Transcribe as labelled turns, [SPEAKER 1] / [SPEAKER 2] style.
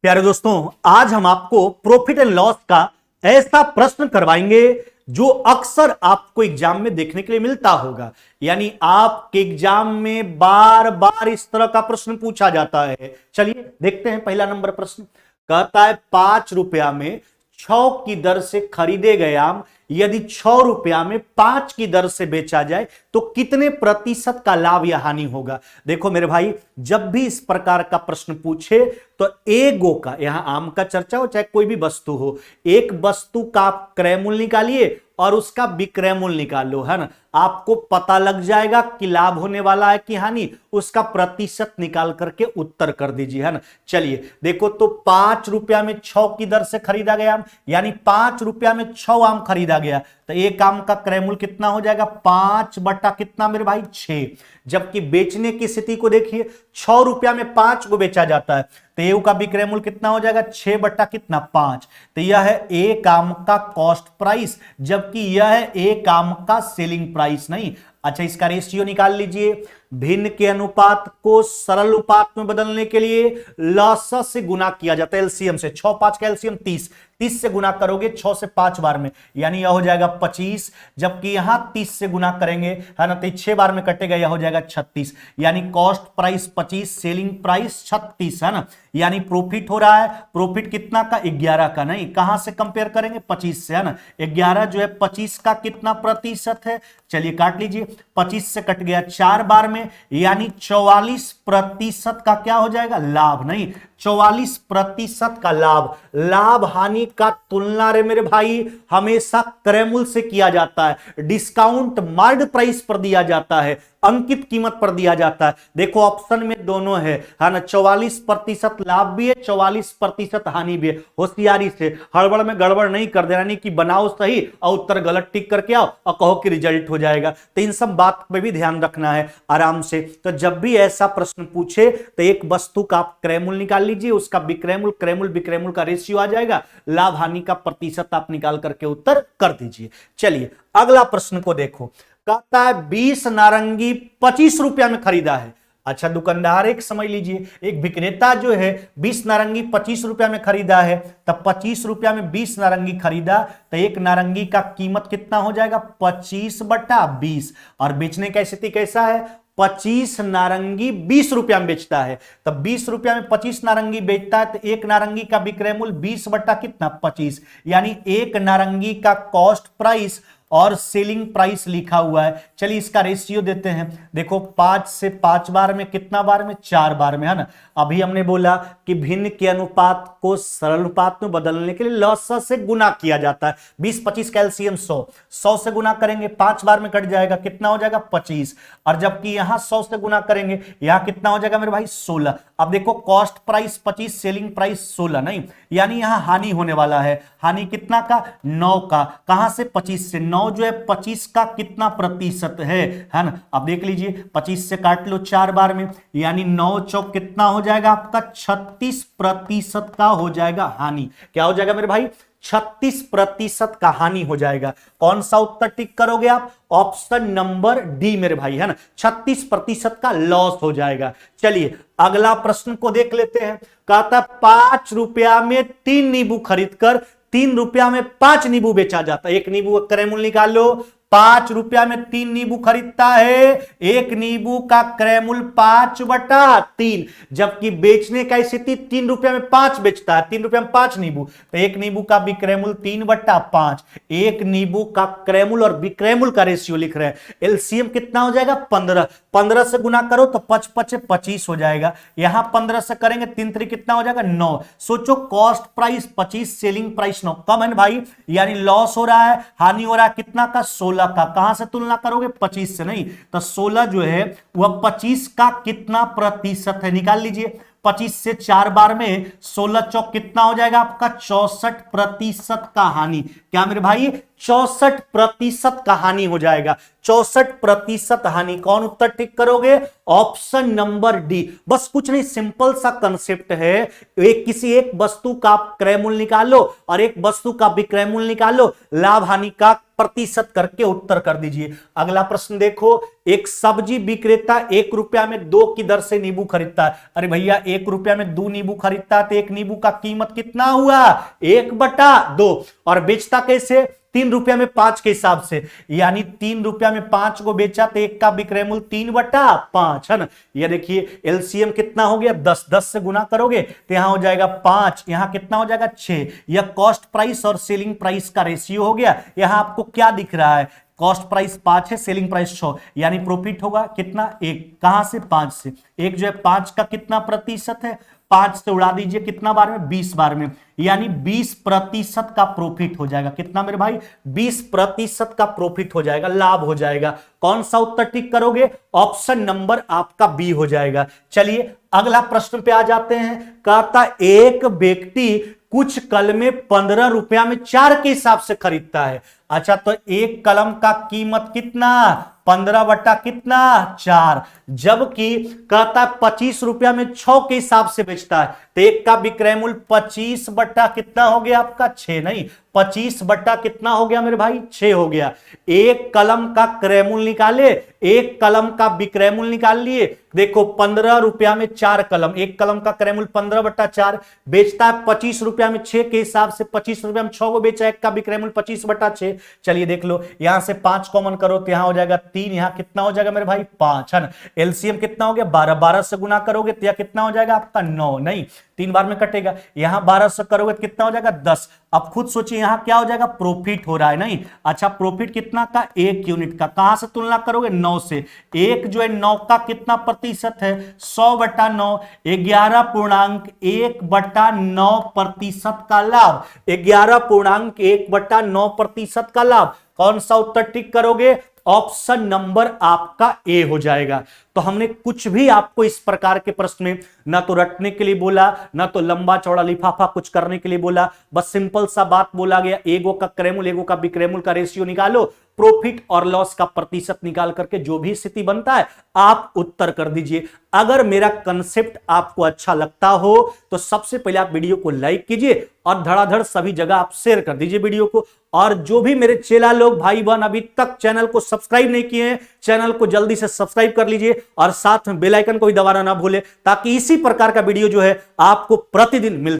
[SPEAKER 1] प्यारे दोस्तों, आज हम आपको प्रॉफिट एंड लॉस का ऐसा प्रश्न करवाएंगे जो अक्सर आपको एग्जाम में देखने के लिए मिलता होगा। यानी आपके एग्जाम में बार बार इस तरह का प्रश्न पूछा जाता है। चलिए देखते हैं। पहला नंबर प्रश्न कहता है 5 रुपया में 6 की दर से खरीदे गए आम यदि 6 रुपया में 5 की दर से बेचा जाए तो कितने प्रतिशत का लाभ या हानि होगा। देखो मेरे भाई, जब भी इस प्रकार का प्रश्न पूछे तो एगो का, यहां आम का चर्चा हो चाहे कोई भी वस्तु हो, एक वस्तु का आप क्रय मूल्य निकालिए और उसका विक्रय मूल्य निकाल लो, है ना। आपको पता लग जाएगा कि लाभ होने वाला है कि हानि, उसका प्रतिशत निकाल करके उत्तर कर दीजिए, है ना। चलिए देखो, तो 5 रुपया में 6 की दर से खरीदा गया आम, यानी 5 रुपया में 6 आम खरीदा गया, तो एक आम का क्रय मूल्य कितना हो जाएगा 5 बटा कितना मेरे भाई 6। जबकि बेचने की स्थिति को देखिए, 6 रुपया में 5 को बेचा जाता है, तो ए का विक्रय मूल्य कितना हो जाएगा 6 बटा कितना 5। तो यह है एक आम का कॉस्ट प्राइस, जबकि यह है एक आम का सेलिंग प्राइस नहीं। अच्छा, इसका रेशियो निकाल लीजिए। भिन्न के अनुपात को सरल अनुपात में बदलने के लिए लॉस से गुना किया जाता है एलसीएम से। 6 5 का एलसीएम 30, 30 से गुना करोगे 6 से 5 बार में, यानी यह हो जाएगा 25। जबकि यहां 30 से गुना करेंगे, है ना, तो 6 बार में कटेगा, यह हो जाएगा 36। यानी कॉस्ट प्राइस 25, सेलिंग प्राइस 36, है ना। यानी प्रॉफिट हो रहा है, प्रॉफिट कितना का 11 का, नहीं कहां से कंपेयर करेंगे 25 से, है ना। 11 जो है 25 का कितना प्रतिशत है, चलिए काट लीजिए। 25 से कट गया 4 बार में, यानी 44% का क्या हो जाएगा लाभ, नहीं 44% का लाभ। लाभ हानि का तुलना रे मेरे भाई हमेशा क्रय मूल्य से किया जाता है, डिस्काउंट मार्ड प्राइस पर दिया जाता है, अंकित कीमत पर दिया जाता है। देखो ऑप्शन में दोनों है ना, 44% लाभ भी है, 44% हानि भी है। होशियारी से हड़बड़ में गड़बड़ नहीं कर देना, नहीं कि बनाओ सही और उत्तर गलत टिक करके आओ और कहो कि रिजल्ट हो जाएगा। तो इन सब बात पे भी ध्यान रखना है आराम से। तो जब भी ऐसा प्रश्न पूछे तो एक वस्तु का आप क्रय मूल्य निकाल लीजिए, उसका विक्रय मूल्य, क्रय मूल्य विक्रय मूल्य का रेशियो आ जाएगा, लाभ हानि का प्रतिशत आप निकाल करके उत्तर कर दीजिए। चलिए अगला प्रश्न को देखो। कहता है 20 नारंगी 25 रुपया में खरीदा है। अच्छा, दुकानदार एक समझ लीजिए, एक विक्रेता जो है 20 नारंगी 25 रुपया में खरीदा है, तब 25 रुपया में 20 नारंगी खरीदा, तो एक नारंगी का कीमत कितना हो जाएगा 25 बटा 20। और बेचने का स्थिति कैसा है, 25 नारंगी 20 रुपया में बेचता है, तब 20 रुपया में 25 नारंगी बेचता है, तो एक नारंगी का विक्रय मूल्य 20 बटा कितना 25, यानी एक नारंगी का कॉस्ट प्राइस और सेलिंग प्राइस लिखा हुआ है। चलिए इसका रेशियो देते हैं। देखो 5 से 5 बार में कितना बार में 4 बार में, है ना। अभी हमने बोला कि भिन्न के अनुपात को सरल अनुपात में बदलने के लिए लॉस से गुना किया जाता है। 20 25 का एलसीएम 100 से गुना करेंगे 5 बार में कट जाएगा, कितना हो जाएगा 25। और जबकि यहां 100 से गुना करेंगे, यहां कितना हो जाएगा मेरे भाई 16। अब देखो कॉस्ट प्राइस 25, सेलिंग प्राइस 16, नहीं यानी यहां हानि होने वाला है। हानि कितना का 9 का, कहां से 25 से। 9 जो है 25 का कितना प्रतिशत है ना। अब देख लीजिए 25 से काट लो 4 बार में, यानी 9 चौक कितना हो जाएगा आपका 36% का हो जाएगा हानि। क्या हो जाएगा मेरे भाई 36% का हानि हो जाएगा। कौन सा उत्तर टिक करोगे आप, ऑप्शन नंबर डी मेरे भाई, है ना। 36% का लॉस हो जाएगा। चलिए अगला प्रश्न को देख लेते हैं। कहता 5 रुपया में 3 नींबू खरीदकर 3 रुपया में 5 नींबू बेचा जाता है। एक नींबू का क्रय मूल्य निकाल लो। 5 रुपया में 3 नींबू खरीदता है, एक नींबू का क्रय मूल्य 5 बटा 3, जबकि बेचने का स्थिति 3 रुपया में 5 बेचता है, 3 रुपया में 5 नींबू, तो एक नींबू का विक्रय मूल्य 3 बटा 5। एक नींबू का क्रय मूल्य और विक्रय मूल्य का रेशियो लिख रहे हैं। एलसीएम कितना हो जाएगा 15, 15 से गुना करो तो 5 5 25 हो जाएगा। यहां 15 से करेंगे 3 3 कितना हो जाएगा 9। सोचो कॉस्ट प्राइस 25, सेलिंग प्राइस 9, कम है भाई, यानी लॉस हो रहा है, हानि हो रहा है कितना का 16 का। कहां से तुलना करोगे 25 से, नहीं तो 16 जो है वह 25 का कितना प्रतिशत है, निकाल लीजिए। 25 से 4 बार में 16 चौक कितना हो जाएगा आपका 64% का हानि। क्या मेरे भाई 64% का हानि हो जाएगा, 64% हानि। कौन उत्तर टिक करोगे, ऑप्शन नंबर डी। बस कुछ नहीं, सिंपल सा कंसेप्ट है। किसी एक वस्तु का क्रय मूल्य निकालो और एक वस्तु का विक्रय मूल्य निकालो, लाभ हानि का प्रतिशत करके उत्तर कर दीजिए। अगला प्रश्न देखो, एक सब्जी विक्रेता 1 रुपया में 2 की दर से नींबू खरीदता है। अरे भैया 1 रुपया में 2 नींबू खरीदता है तो 1 नींबू का कीमत कितना हुआ? 1/2। और बेचता कैसे? 3 रुपया में 5 के हिसाब से, यानी 3 रुपया में 5 को बेचा तो 1 का विक्रय मूल्य 3/5 है ना। ये देखिए एलसीएम कितना हो गया? 10। 10 से गुना करोगे तो यहां हो जाएगा 5, यहां कितना हो जाएगा? 6। यह कॉस्ट प्राइस और सेलिंग प्राइस का रेशियो हो गया। यहां आपको क्या दिख रहा है? कॉस्ट प्राइस 5 है, सेलिंग प्राइस 6, यानी प्रॉफिट होगा कितना? 1। कहां से? 5 से। 1 जो है 5 का कितना प्रतिशत है? 5 से उड़ा दीजिए कितना बार में? 20 बार में, यानी 20% का प्रॉफिट हो जाएगा। कितना मेरे भाई? 20% का प्रॉफिट हो जाएगा, लाभ हो जाएगा। कौन सा उत्तर टिक करोगे? ऑप्शन नंबर आपका बी हो जाएगा। चलिए अगला प्रश्न पे आ जाते हैं। कहता एक व्यक्ति कुछ कलमें 15 रुपया में 4 के हिसाब से खरीदता है। अच्छा, तो एक कलम का कीमत कितना? 15 बटा कितना? 4। जबकि कहता है 25 रुपया में 6 के हिसाब से बेचता है, तो एक का विक्रय मूल्य 25 बटा कितना हो गया आपका? 6। नहीं, 25 बटा कितना हो गया मेरे भाई? 6 हो गया। एक कलम का क्रय मूल्य निकाले, एक कलम का विक्रय मूल्य निकाल लिए। देखो 15 रुपया में 4 कलम, एक कलम का क्रय मूल्य 15 बटा 4, बेचता है 25 रुपया में 6 के हिसाब से, 25 रुपया में 6 को बेचा, एक का विक्रय मूल्य 25 बटा 6। चलिए देख लो, यहां से 5 कॉमन करो तो यहां हो जाएगा 3, यहां कितना हो जाएगा मेरे भाई? 5 है ना। एलसीएम कितना हो गया? 12। 12 से गुना करोगे तो यह कितना हो जाएगा आपका? 9। नहीं, 3 बार में कटेगा। यहां 12 से करोगे तो कितना हो जाएगा? 10। अब खुद सोचिए यहां क्या हो जाएगा? प्रॉफिट हो रहा है। नहीं, अच्छा प्रॉफिट कितना का? 1 यूनिट का। कहां से तुलना करोगे? 9 से। 1 जो है 9 का कितना प्रतिशत है? 100 बटा 9, 11.1/9% का लाभ। 11.1/9% का लाभ। कौन सा उत्तर टिक करोगे? ऑप्शन नंबर आपका ए हो जाएगा। तो हमने कुछ भी आपको इस प्रकार के प्रश्न में ना तो रटने के लिए बोला, ना तो लंबा चौड़ा लिफाफा कुछ करने के लिए बोला, बस सिंपल सा बात बोला गया, एगो का क्रय मूल्य एगो का विक्रय मूल्य का रेशियो निकालो, प्रॉफिट और लॉस का प्रतिशत निकाल करके जो भी स्थिति बनता है आप उत्तर कर दीजिए। अगर मेरा कंसेप्ट आपको अच्छा लगता हो तो सबसे पहले आप वीडियो को लाइक कीजिए और धड़ाधड़ सभी जगह आप शेयर कर दीजिए वीडियो को। और जो भी मेरे चेला लोग भाई बहन अभी तक चैनल को सब्सक्राइब नहीं किए हैं, चैनल को जल्दी से सब्सक्राइब कर लीजिए और साथ में बेल आइकन को भी दबाना ना भूले, ताकि इसी प्रकार का वीडियो जो है आपको प्रतिदिन मिलता